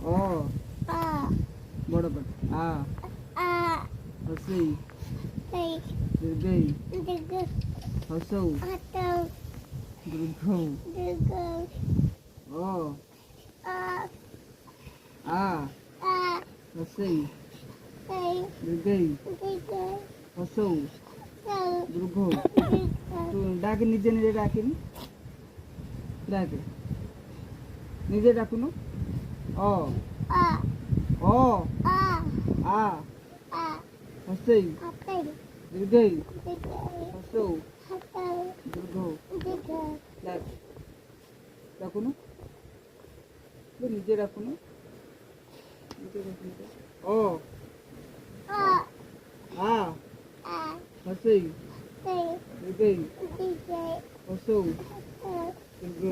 অ বড় পাঠ হসই দীর্ঘই হসৌ দীর্ঘ অ আ হসই দীর্ঘই হসৌ দীর্ঘ ডাকে নিজে নিজে ডাকেনি ডাকে নিজে ডাকুন অ অ আ হসই দীর্ঘই হসৌ দীর্ঘ ডাক ডাকুন নিজে ডাকুন অ আ হসই দীর্ঘই হসৌ দীর্ঘ